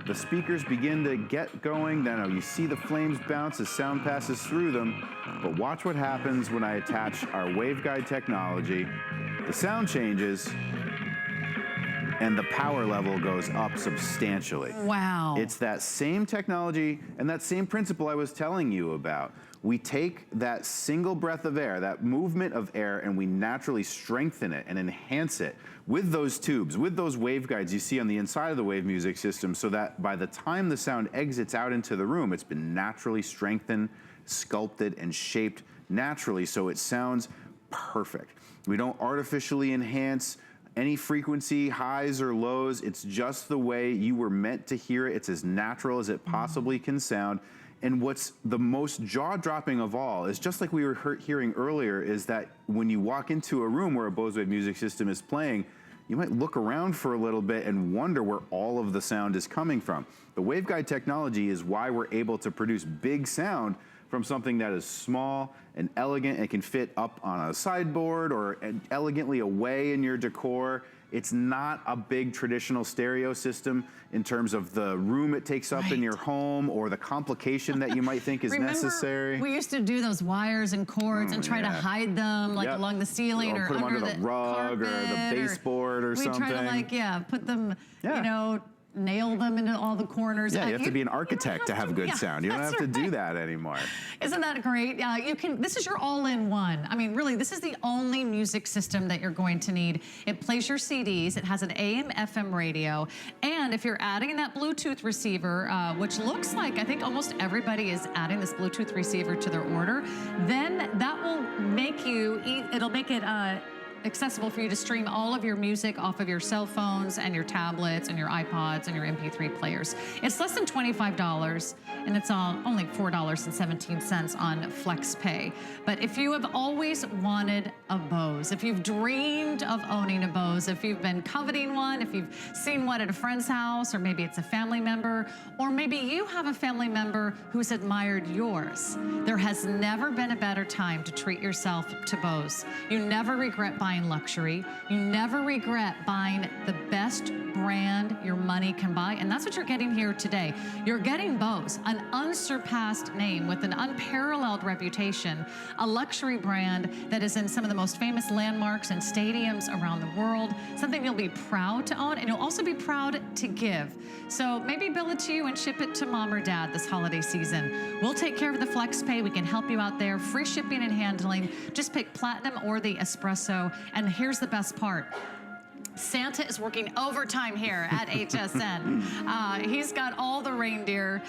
the speakers begin to get going. Then you see the flames bounce as sound passes through them. But watch what happens when I attach our waveguide technology. The sound changes, and the power level goes up substantially. Wow. It's that same technology and that same principle I was telling you about. We take that single breath of air, that movement of air, and we naturally strengthen it and enhance it with those tubes, with those waveguides you see on the inside of the Wave Music System, so that by the time the sound exits out into the room, it's been naturally strengthened, sculpted, and shaped naturally so it sounds perfect. We don't artificially enhance any frequency, highs or lows. It's just the way you were meant to hear it. It's as natural as it possibly can sound. And what's the most jaw-dropping of all is, just like we were hearing earlier, is that when you walk into a room where a Bose Wave Music System is playing, you might look around for a little bit and wonder where all of the sound is coming from. The waveguide technology is why we're able to produce big sound from something that is small and elegant and can fit up on a sideboard or elegantly away in your decor. It's not a big traditional stereo system in terms of the room it takes up in your home or the complication that you might think is necessary. We used to do those wires and cords and try to hide them along the ceiling or put them under the rug or the baseboard or something. We try to put them, nail them into all the corners. Yeah, you have to be an architect to have good sound. You don't have to do that anymore. Isn't that great? This is your all-in-one. I mean, really, this is the only music system that you're going to need. It plays your CDs. It has an AM/FM radio. And if you're adding that Bluetooth receiver, which looks like, I think almost everybody is adding this Bluetooth receiver to their order, then that will make it'll make it accessible for you to stream all of your music off of your cell phones and your tablets and your iPods and your MP3 players. It's less than $25, and it's only $4.17 on FlexPay. But if you have always wanted a Bose, if you've dreamed of owning a Bose, if you've been coveting one, if you've seen one at a friend's house, or maybe it's a family member, or maybe you have a family member who's admired yours, there has never been a better time to treat yourself to Bose. You never regret buying luxury. You never regret buying the best brand your money can buy, and that's what you're getting here today. You're getting Bose, an unsurpassed name with an unparalleled reputation, a luxury brand that is in some of the most famous landmarks and stadiums around the world, something you'll be proud to own, and you'll also be proud to give. So maybe bill it to you and ship it to mom or dad this holiday season. We'll take care of the FlexPay. We can help you out there. Free shipping and handling. Just pick Platinum or the Espresso. And here's the best part. Santa is working overtime here at HSN. He's got all the reindeer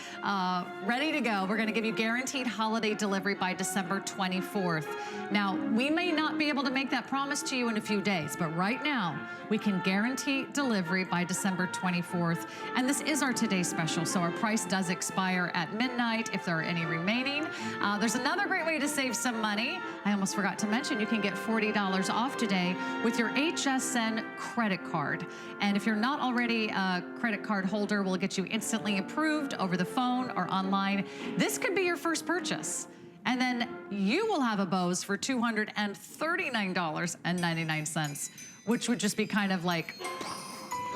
ready to go. We're gonna give you guaranteed holiday delivery by December 24th. Now, we may not be able to make that promise to you in a few days, but right now, we can guarantee delivery by December 24th. And this is our Today Special, so our price does expire at midnight if there are any remaining. There's another great way to save some money. I almost forgot to mention, you can get $40 off today with your HSN credit card. And if you're not already a credit card holder, we'll get you instantly approved over the phone or online. This could be your first purchase. And then you will have a Bose for $239.99, which would just be kind of like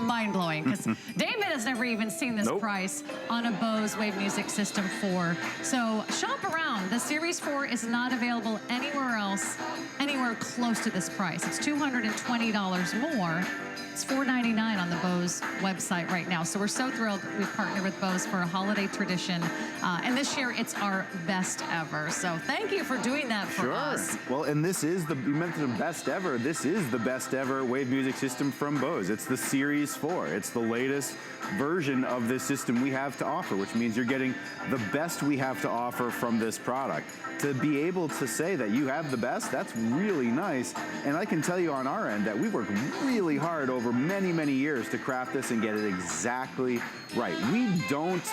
mind-blowing, because David has never even seen this price on a Bose Wave Music System 4. So shop around. The Series 4 is not available anywhere else, anywhere close to this price. It's $220 more. It's $499 on the Bose website right now. So we're so thrilled we've partnered with Bose for a holiday tradition. And this year, it's our best ever. So thank you for doing that for us. Well, and this is you mentioned best ever. This is the best ever Wave Music System from Bose. It's the Series 4. It's the latest version of this system we have to offer, which means you're getting the best we have to offer from this product. To be able to say that you have the best, that's really nice. And I can tell you on our end that we worked really hard over many, many years to craft this and get it exactly right. We don't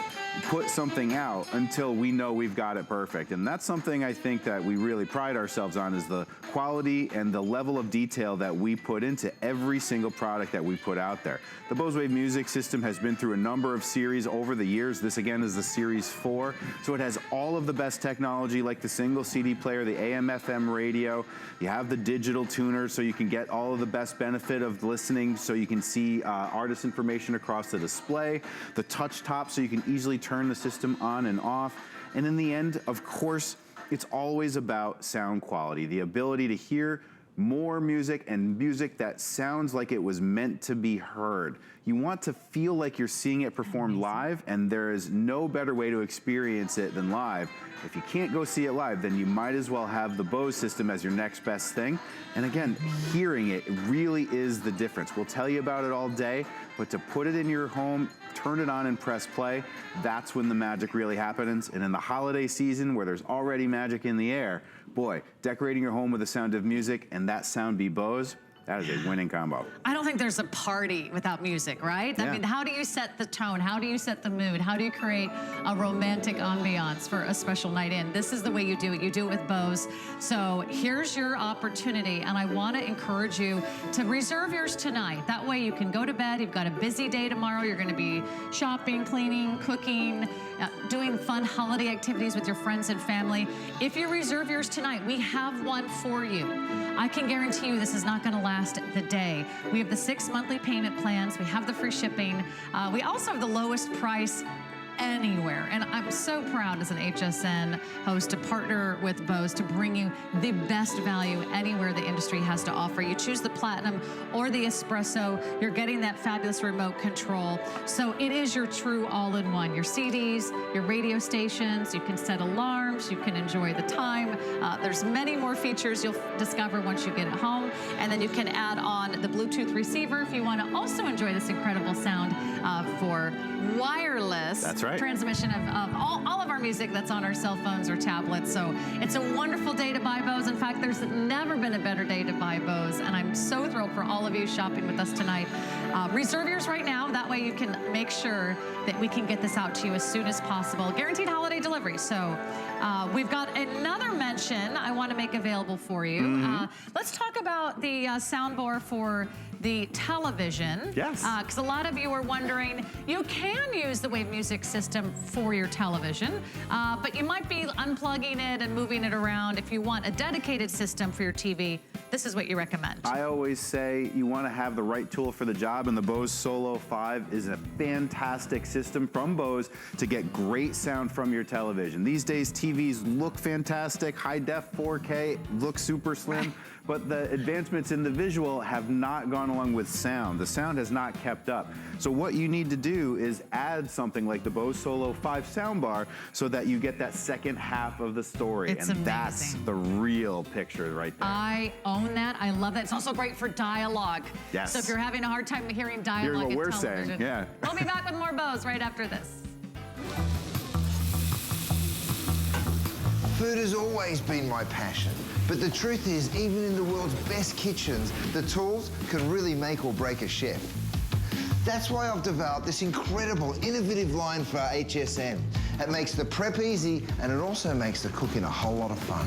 put something out until we know we've got it perfect. And that's something I think that we really pride ourselves on, is the quality and the level of detail that we put into every single product that we put out there. The Bose Wave Music System has been through a number of series over the years. This again is the Series 4. So it has all of the best technology, like the single CD player, the AM/FM radio. You have the digital tuner, so you can get all of the best benefit of listening, so you can see artist information across the display. The touch top, so you can easily turn the system on and off. And in the end, of course, it's always about sound quality, the ability to hear more music, and music that sounds like it was meant to be heard. You want to feel like you're seeing it performed live, and there is no better way to experience it than live. If you can't go see it live, then you might as well have the Bose system as your next best thing. And again, hearing it really is the difference. We'll tell you about it all day, but to put it in your home, turn it on and press play, that's when the magic really happens. And in the holiday season, where there's already magic in the air, boy, decorating your home with the sound of music and that sound be Bose, that is a winning combo. I don't think there's a party without music, right? I mean, how do you set the tone? How do you set the mood? How do you create a romantic ambiance for a special night in? This is the way you do it. You do it with Bose. So here's your opportunity, and I want to encourage you to reserve yours tonight. That way you can go to bed. You've got a busy day tomorrow. You're going to be shopping, cleaning, cooking, doing fun holiday activities with your friends and family. If you reserve yours tonight, we have one for you. I can guarantee you this is not going to last the day. We have the 6 monthly payment plans. We have the free shipping. We also have the lowest price anywhere. And I'm so proud as an HSN host to partner with Bose to bring you the best value anywhere the industry has to offer. You choose the Platinum or the Espresso, you're getting that fabulous remote control. So it is your true all-in-one. Your CDs, your radio stations, you can set alarms, you can enjoy the time. There's many more features you'll discover once you get it home. And then you can add on the Bluetooth receiver if you want to also enjoy this incredible sound for wireless. That's right. transmission of all of our music that's on our cell phones or tablets. So it's a wonderful day to buy Bose. In fact, there's never been a better day to buy Bose, and I'm so thrilled for all of you shopping with us tonight. Reserve yours right now. That way you can make sure that we can get this out to you as soon as possible. Guaranteed holiday delivery. So we've got another mention I want to make available for you. Let's talk about the soundbar for the television. Yes. Because a lot of you are wondering, you can use the Wave Music System for your television, but you might be unplugging it and moving it around. If you want a dedicated system for your TV, this is what you recommend. I always say you want to have the right tool for the job, and the Bose Solo 5 is a fantastic system from Bose to get great sound from your television. These days, TVs look fantastic, high-def 4K, look super slim, but the advancements in the visual have not gone along with sound. The sound has not kept up. So what you need to do is add something like the Bose Solo 5 soundbar so that you get that second half of the story. It's and amazing. That's the real picture right there. I own that. I love that. It's also great for dialogue. Yes. So if you're having a hard time hearing dialogue Hearing what in we're television, saying, yeah. We'll be back with more Bose right after this. Food has always been my passion, but the truth is, even in the world's best kitchens, the tools can really make or break a chef. That's why I've developed this incredible, innovative line for HSN. It makes the prep easy, and it also makes the cooking a whole lot of fun.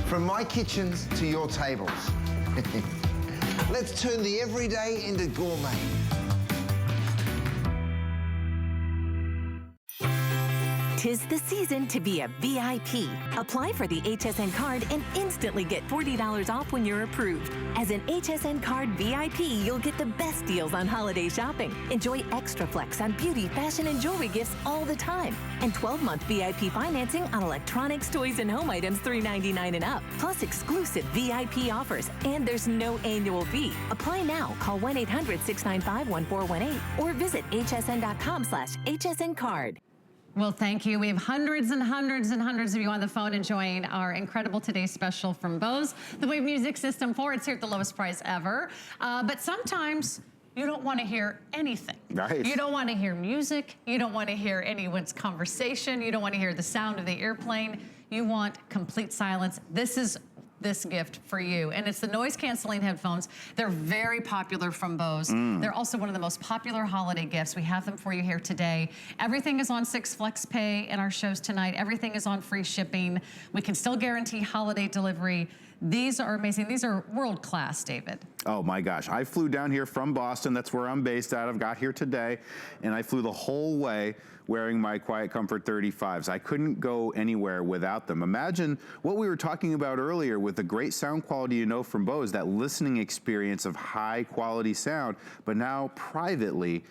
From my kitchens to your tables. Let's turn the everyday into gourmet. Tis the season to be a VIP. Apply for the HSN card and instantly get $40 off when you're approved. As an HSN card VIP, you'll get the best deals on holiday shopping. Enjoy extra flex on beauty, fashion, and jewelry gifts all the time. And 12-month VIP financing on electronics, toys, and home items $3.99 and up. Plus exclusive VIP offers. And there's no annual fee. Apply now. Call 1-800-695-1418 or visit hsn.com/HSN card. Well, thank you. We have hundreds and hundreds and hundreds of you on the phone enjoying our incredible Today Special from Bose, the Wave Music System 4. It's here at the lowest price ever. But sometimes you don't want to hear anything. Right. You don't want to hear music. You don't want to hear anyone's conversation. You don't want to hear the sound of the airplane. You want complete silence. This is this gift for you. And it's the noise canceling headphones. They're very popular from Bose. They're also one of the most popular holiday gifts. We have them for you here today. Everything is on 6 Flex Pay in our shows tonight. Everything is on free shipping. We can still guarantee holiday delivery. These are amazing. These are world class, David. Oh my gosh, I flew down here from Boston, that's where I'm based out of, got here today, and I flew the whole way wearing my Quiet Comfort 35s. I couldn't go anywhere without them. Imagine what we were talking about earlier with the great sound quality you know from Bose, that listening experience of high quality sound, but now privately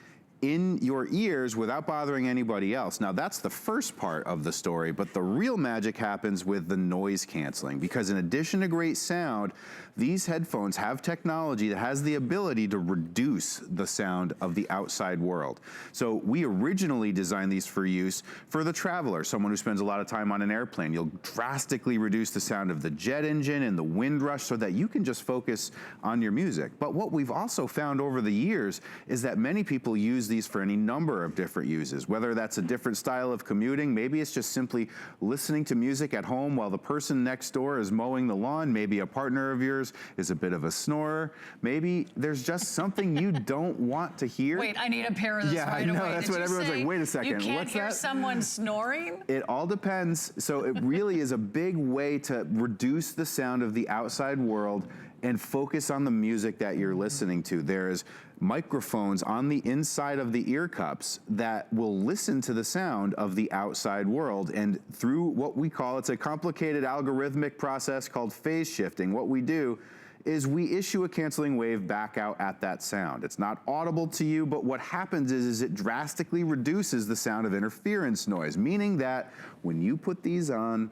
in your ears without bothering anybody else. Now that's the first part of the story, but the real magic happens with the noise canceling, because in addition to great sound, these headphones have technology that has the ability to reduce the sound of the outside world. So we originally designed these for use for the traveler, someone who spends a lot of time on an airplane. You'll drastically reduce the sound of the jet engine and the wind rush so that you can just focus on your music. But what we've also found over the years is that many people use these for any number of different uses, whether that's a different style of commuting, maybe it's just simply listening to music at home while the person next door is mowing the lawn, maybe a partner of yours is a bit of a snorer, maybe there's just something you don't want to hear. Wait, I need a pair of those yeah, right I know, away. that's Did what you everyone's say like, wait a second, you can't what's hear that? someone snoring? It all depends. So it really is a big way to reduce the sound of the outside world and focus on the music that you're listening to. There's microphones on the inside of the ear cups that will listen to the sound of the outside world, and through what we call, it's a complicated algorithmic process called phase shifting. What we do is we issue a canceling wave back out at that sound. It's not audible to you, but what happens is it drastically reduces the sound of interference noise, meaning that when you put these on,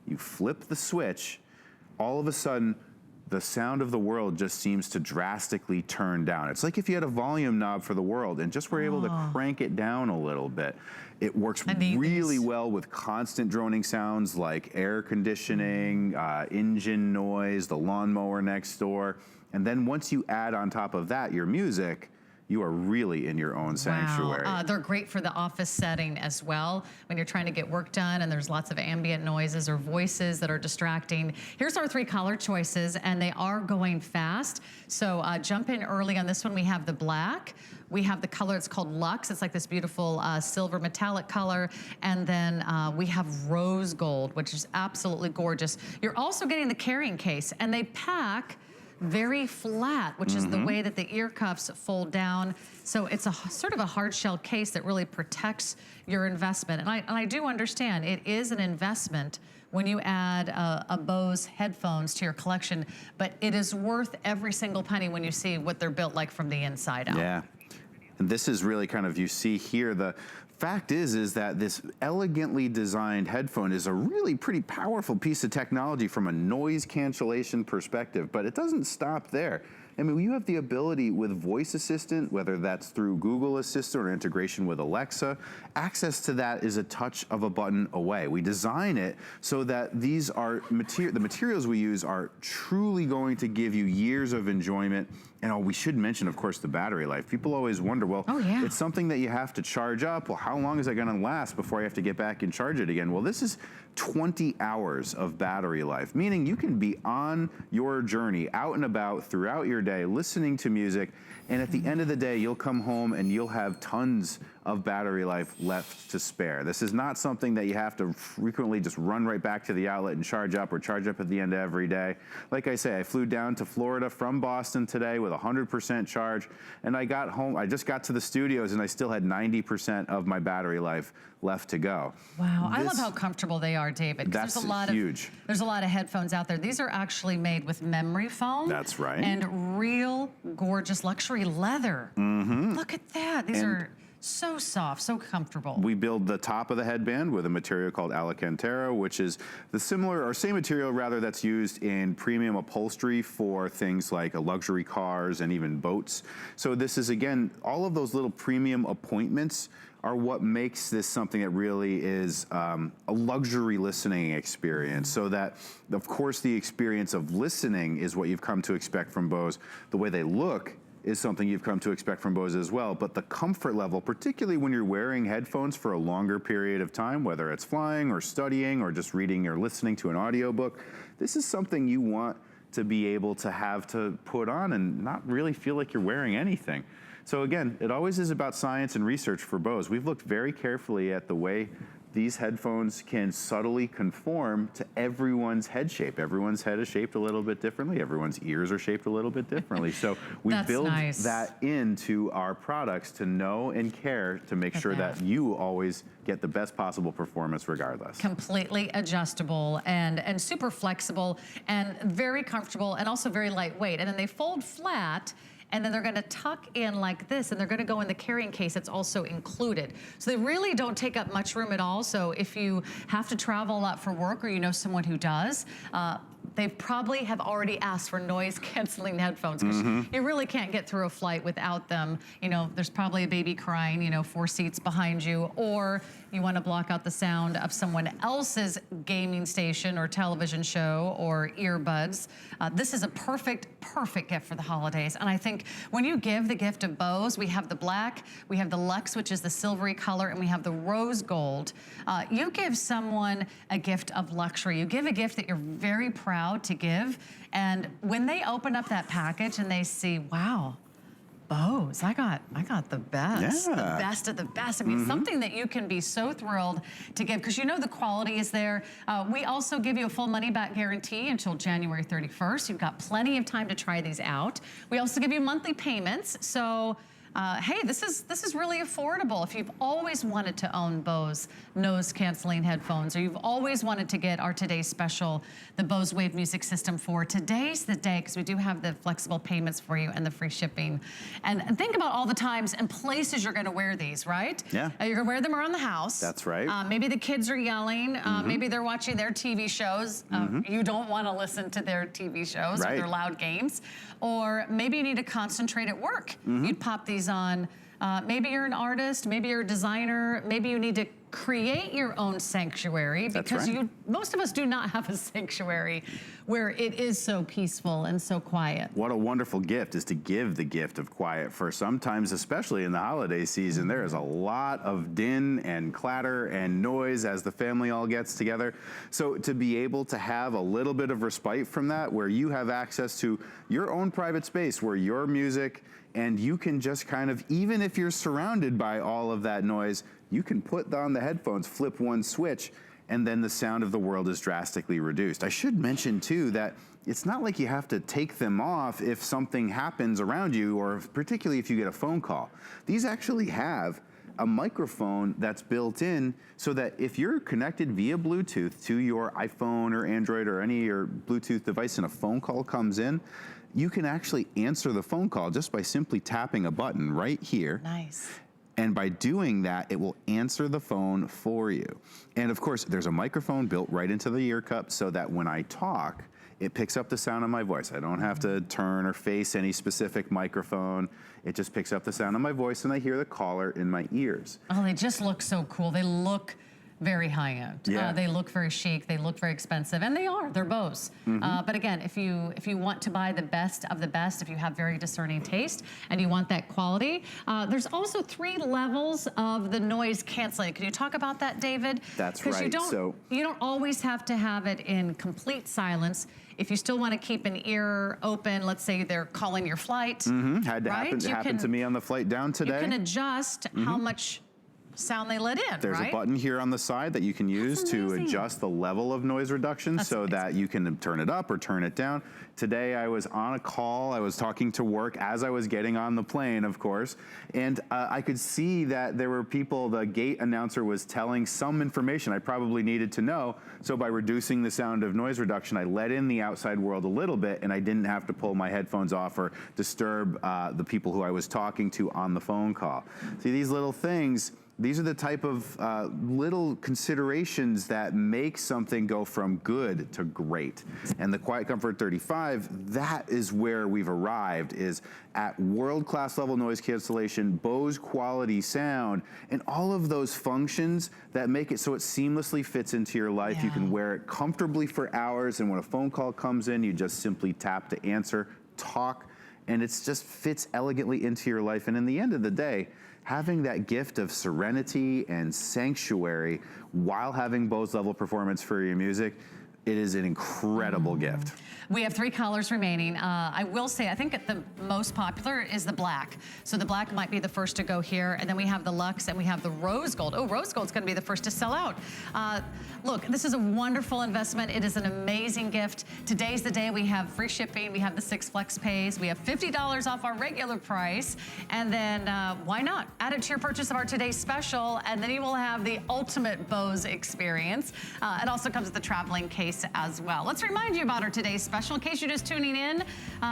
you flip the switch, all of a sudden, the sound of the world just seems to drastically turn down. It's like if you had a volume knob for the world and just were able to crank it down a little bit. It works really well with constant droning sounds like air conditioning, engine noise, the lawnmower next door. And then once you add on top of that your music, you are really in your own sanctuary. Wow. They're great for the office setting as well when you're trying to get work done and there's lots of ambient noises or voices that are distracting. Here's our 3 color choices, and they are going fast. So jump in early on this one. We have the black. We have the color, it's called Luxe. It's like this beautiful silver metallic color. And then we have rose gold, which is absolutely gorgeous. You're also getting the carrying case, and they pack very flat, which is the way that the ear cuffs fold down. So it's a sort of a hard shell case that really protects your investment. And I do understand it is an investment when you add a Bose headphones to your collection, but it is worth every single penny when you see what they're built like from the inside out. Yeah. And this is really kind of, you see here, the fact is that this elegantly designed headphone is a really pretty powerful piece of technology from a noise cancellation perspective, but it doesn't stop there. I mean, you have the ability with Voice Assistant, whether that's through Google Assistant or integration with Alexa, access to that is a touch of a button away. We design it so that these are the materials we use are truly going to give you years of enjoyment. And we should mention, of course, the battery life. People always wonder, well, it's something that you have to charge up. Well, how long is that going to last before you have to get back and charge it again? Well, this is 20 hours of battery life, meaning you can be on your journey out and about throughout your day listening to music, and at the end of the day you'll come home and you'll have tons of battery life left to spare. This is not something that you have to frequently just run right back to the outlet and charge up, or charge up at the end of every day. Like I say, I flew down to Florida from Boston today with 100% charge, and I got home, I just got to the studios and I still had 90% of my battery life left to go. Wow, I love how comfortable they are, David. That's huge. There's a lot of headphones out there. These are actually made with memory foam. That's right. And real gorgeous luxury leather. Look at that. These are so soft, so comfortable. We build the top of the headband with a material called Alcantara, which is the similar, or same material rather, that's used in premium upholstery for things like luxury cars and even boats. So this is, again, all of those little premium appointments are what makes this something that really is a luxury listening experience. So that, of course, the experience of listening is what you've come to expect from Bose. The way they look is something you've come to expect from Bose as well, but the comfort level, particularly when you're wearing headphones for a longer period of time, whether it's flying or studying or just reading or listening to an audiobook, this is something you want to be able to have to put on and not really feel like you're wearing anything. So again, it always is about science and research for Bose. We've looked very carefully at the way these headphones can subtly conform to everyone's head shape. Everyone's head is shaped a little bit differently. Everyone's ears are shaped a little bit differently. So we build that into our products to know and care to make sure that you always get the best possible performance regardless. Completely adjustable and super flexible and very comfortable and also very lightweight. And then they fold flat, and then they're gonna tuck in like this, and they're gonna go in the carrying case that's also included. So they really don't take up much room at all. So if you have to travel a lot for work, or you know someone who does, they probably have already asked for noise canceling headphones, because you really can't get through a flight without them. You know, there's probably a baby crying, you know, 4 seats behind you, or you want to block out the sound of someone else's gaming station or television show or earbuds. This is a perfect gift for the holidays. And I think when you give the gift of Bose, we have the black, we have the Luxe, which is the silvery color, and we have the rose gold. You give someone a gift of luxury. You give a gift that you're very proud to give. And when they open up that package and they see, wow, Bose, I got the best, the best of the best. I mean, something that you can be so thrilled to give, because you know the quality is there. We also give you a full money-back guarantee until January 31st. You've got plenty of time to try these out. We also give you monthly payments, so hey, this is really affordable. If you've always wanted to own Bose noise-canceling headphones, or you've always wanted to get our today's special, the Bose Wave music system for today's the day, because we do have the flexible payments for you and the free shipping. And think about all the times and places you're gonna wear these, right? Yeah. You're gonna wear them around the house. That's right. Maybe the kids are yelling. Maybe they're watching their TV shows. You don't wanna listen to their TV shows or their loud games. Or maybe you need to concentrate at work. You'd pop these on Maybe you're an artist, maybe you're a designer, maybe you need to create your own sanctuary, because most of us do not have a sanctuary where it is so peaceful and so quiet. What a wonderful gift is to give the gift of quiet, for sometimes, especially in the holiday season, there is a lot of din and clatter and noise as the family all gets together. So to be able to have a little bit of respite from that, where you have access to your own private space, where your music, and you can just kind of, even if you're surrounded by all of that noise, you can put on the headphones, flip one switch, and then the sound of the world is drastically reduced. I should mention too that it's not like you have to take them off if something happens around you, or particularly if you get a phone call. These actually have a microphone that's built in, so that if you're connected via Bluetooth to your iPhone or Android or any of your Bluetooth device and a phone call comes in, you can actually answer the phone call just by simply tapping a button right here. Nice. And by doing that, it will answer the phone for you. And of course, there's a microphone built right into the ear cup, so that when I talk, it picks up the sound of my voice. I don't have to turn or face any specific microphone. It just picks up the sound of my voice, and I hear the caller in my ears. Oh, they just look so cool. They look very high-end. Yeah. They look very chic. They look very expensive, and they are. They're Bose. But again, if you want to buy the best of the best, if you have very discerning taste and you want that quality, there's also 3 levels of the noise canceling. Can you talk about that, David? That's right. You don't always have to have it in complete silence. If you still want to keep an ear open, let's say they're calling your flight. Had to happen to me on the flight down today. You can adjust how much sound they let in, There's a button here on the side that you can use to adjust the level of noise reduction, so that you can turn it up or turn it down. Today I was on a call, I was talking to work as I was getting on the plane, of course, and I could see that there were people, the gate announcer was telling some information I probably needed to know, so by reducing the sound of noise reduction, I let in the outside world a little bit, and I didn't have to pull my headphones off or disturb the people who I was talking to on the phone call. See, these little things, these are the type of little considerations that make something go from good to great. And the Quiet Comfort 35, that is where we've arrived, is at world-class level noise cancellation, Bose quality sound, and all of those functions that make it so it seamlessly fits into your life. You can wear it comfortably for hours, and when a phone call comes in, you just simply tap to answer, talk, and it just fits elegantly into your life. And in the end of the day, having that gift of serenity and sanctuary while having Bose level performance for your music, it is an incredible gift. We have 3 colors remaining. I will say, I think the most popular is the black. So the black might be the first to go here, and then we have the luxe, and we have the rose gold. Oh, rose gold's gonna be the first to sell out. Look, this is a wonderful investment. It is an amazing gift. Today's the day. We have free shipping. We have the 6 flex pays. We have $50 off our regular price. And then why not? Add it to your purchase of our today's special, and then you will have the ultimate Bose experience. It also comes with the traveling case as well. Let's remind you about our today's special. In case you're just tuning in,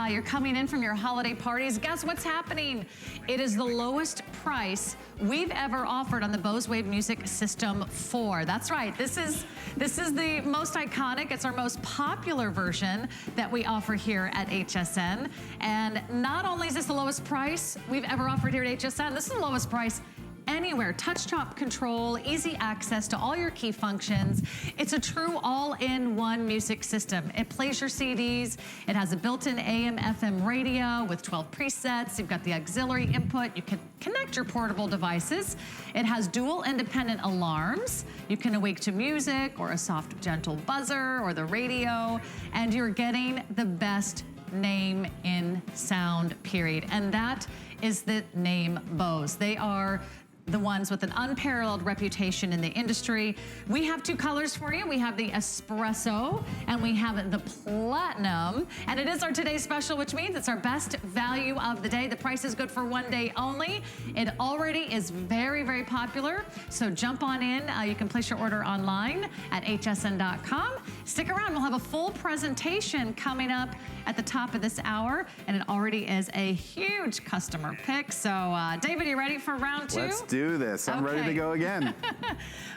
you're coming in from your holiday parties, guess what's happening? It is the lowest price we've ever offered on the Bose Wave Music System 4. That's right, this is the most iconic, it's our most popular version that we offer here at HSN. And not only is this the lowest price we've ever offered here at HSN, this is the lowest price anywhere. Touch-top control, easy access to all your key functions. It's a true all-in-one music system. It plays your CDs. It has a built-in AM/FM radio with 12 presets. You've got the auxiliary input. You can connect your portable devices. It has dual independent alarms. You can awake to music or a soft, gentle buzzer or the radio, and you're getting the best name in sound, period. And that is the name Bose. They are the ones with an unparalleled reputation in the industry. We have 2 colors for you. We have the espresso and we have the platinum. And it is our today's special, which means it's our best value of the day. The price is good for 1 day only. It already is very, very popular. So jump on in. You can place your order online at hsn.com. Stick around, we'll have a full presentation coming up at the top of this hour, and it already is a huge customer pick. So, David, you ready for round 2? Let's do this. I'm ready to go again.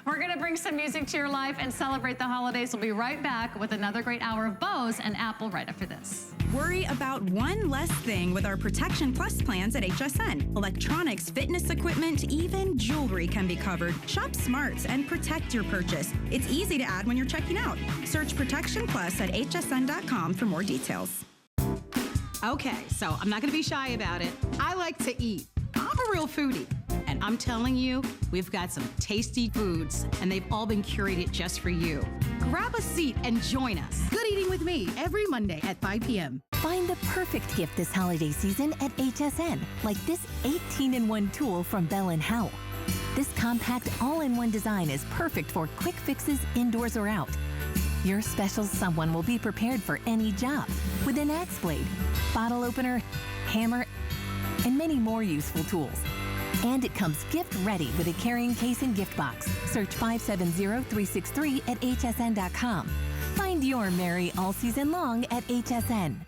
We're gonna bring some music to your life and celebrate the holidays. We'll be right back with another great hour of Bose and Apple right after this. Worry about one less thing with our Protection Plus plans at HSN. Electronics, fitness equipment, even jewelry can be covered. Shop smart and protect your purchase. It's easy to add when you're checking out. Search Protection Plus at hsn.com for more details. Okay, so I'm not gonna be shy about it. I like to eat. I'm a real foodie. And I'm telling you, we've got some tasty foods, and they've all been curated just for you. Grab a seat and join us. Good eating with me every Monday at 5 p.m. Find the perfect gift this holiday season at HSN, like this 18-in-1 tool from Bell & Howell. This compact all-in-one design is perfect for quick fixes indoors or out. Your special someone will be prepared for any job with an axe blade, bottle opener, hammer, and many more useful tools. And it comes gift ready with a carrying case and gift box. Search 570-363 at hsn.com. Find your merry all season long at HSN.